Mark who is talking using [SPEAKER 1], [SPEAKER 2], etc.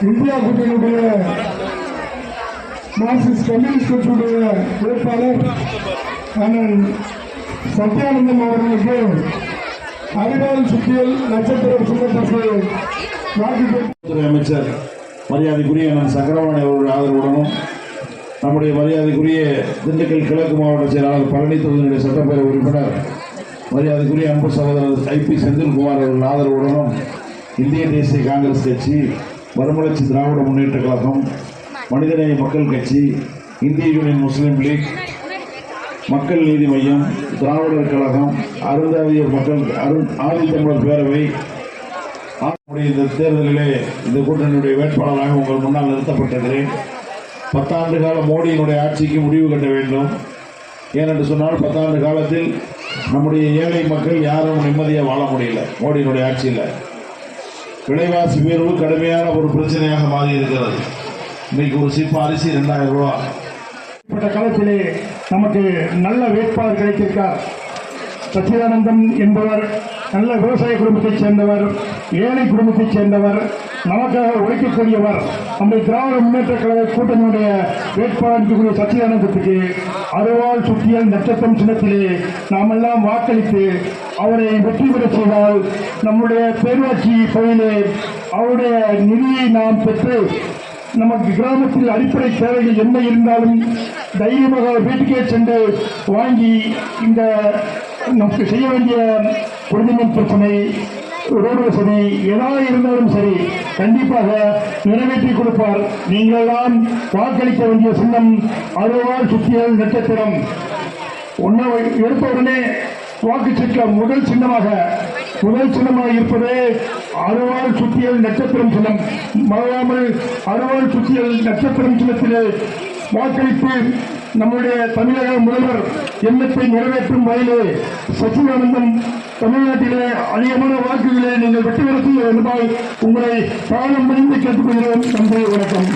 [SPEAKER 1] India கூட்டணியுடைய Marxist communist கட்சியுடைய வேட்பாளர் அண்ணன் சத்யானந்தம் அவர்களுக்கு அறிவால் சுற்றியல் நட்சத்திர சின்னத்திற்கு வாக்குத்துறை
[SPEAKER 2] அமைச்சர் மரியாதைக்குரிய அண்ணன் சக்கரவாணி அவர்கள் ஆதரவுடனும் நம்முடைய மரியாதைக்குரிய திண்டுக்கல் கிழக்கு மாவட்ட செயலாளர் பழனி தொகுதியினுடைய சட்டப்பேரவை உறுப்பினர் மரியாதைக்குரிய அன்பு சகோதரர் ஐபி செந்தில்குமார் அவர்கள் ஆதரவுடனும் இந்திய தேசிய காங்கிரஸ் கட்சி, மறுமலர்ச்சி திராவிட முன்னேற்ற கழகம், மனிதநேய மக்கள் கட்சி, இந்திய யூனியன் முஸ்லீம் லீக், மக்கள் நீதி மையம், திராவிடர் கழகம், அருந்தாதியர் மக்கள் ஆதித்தமிழர் பேரவை இந்த தேர்தலிலே இந்த கூட்டணியுடைய வேட்பாளராக உங்கள் முன்னால் நிறுத்தப்பட்டிருக்கிறேன். 10 ஆண்டு கால மோடியினுடைய ஆட்சிக்கு முடிவு கட்ட வேண்டும். ஏனென்று சொன்னால் 10 ஆண்டு காலத்தில் நம்முடைய ஏழை மக்கள் யாரும் நிம்மதியாக வாழ முடியல. மோடியினுடைய ஆட்சியில் விலைவாசி உயர்வு கடுமையான ஒரு பிரச்சனையாக மாறி இருக்கிறது. இன்னைக்கு ஒரு சிப்ப அரிசி 2000 ரூபா.
[SPEAKER 1] காலத்திலே நமக்கு நல்ல வேட்பாளர் கிடைத்திருக்கார். சச்சிதானந்தம் என்பவர் நல்ல விவசாய குடும்பத்தைச் சேர்ந்தவர், ஏழை குடும்பத்தைச் சேர்ந்தவர், நமக்காக உழைக்கக்கூடியவர். நம்முடைய திராவிட முன்னேற்ற கழக கூட்டணியுடைய வேட்பாளர் சச்சிதானந்தத்துக்கு அறுவாள் சுற்றியல் நட்சத்திரம் சின்னத்திலே நாம் எல்லாம் வாக்களித்து அவரை வெற்றி பெற செய்தால் நம்முடைய பேரூராட்சி பகுதியிலே அவருடைய நிதியை நாம் பெற்று நமக்கு கிராமத்தில் அடிப்படை தேவைகள் என்ன இருந்தாலும் தைரியமாக வீட்டுக்கே சென்று வாங்கி இந்த நமக்கு செய்ய வேண்டிய குடிநீர் பிரச்சனை, ரோடு வசதி ஏதாவது இருந்தாலும் சரி கண்டிப்பாக நிறைவேற்றி கொடுப்பார். நீங்களெல்லாம் வாக்களிக்க வேண்டிய சின்னம் அறுவாள் சுத்தியல் நட்சத்திரம். எடுத்த உடனே வாக்குச்சீட்டு முதல் சின்னமாக இருப்பது அறுவாள் சுத்தியல் நட்சத்திரம் சின்னம். மறவாமல் அறுவாள் சுத்தியல் நட்சத்திரம் சின்னத்திலே வாக்களித்து நம்முடைய தமிழக முதல்வர் எண்ணத்தை நிறைவேற்றும் வகையிலே சச்சிதானந்தம் தமிழ்நாட்டிலே அதிகமான வாக்குகளை நீங்கள் வெற்றி பெற செய்ய வேண்டுமாய் உங்களை பாலம் முடிந்து கேட்டுக்கொள்கிறோம். நன்றி, வணக்கம்.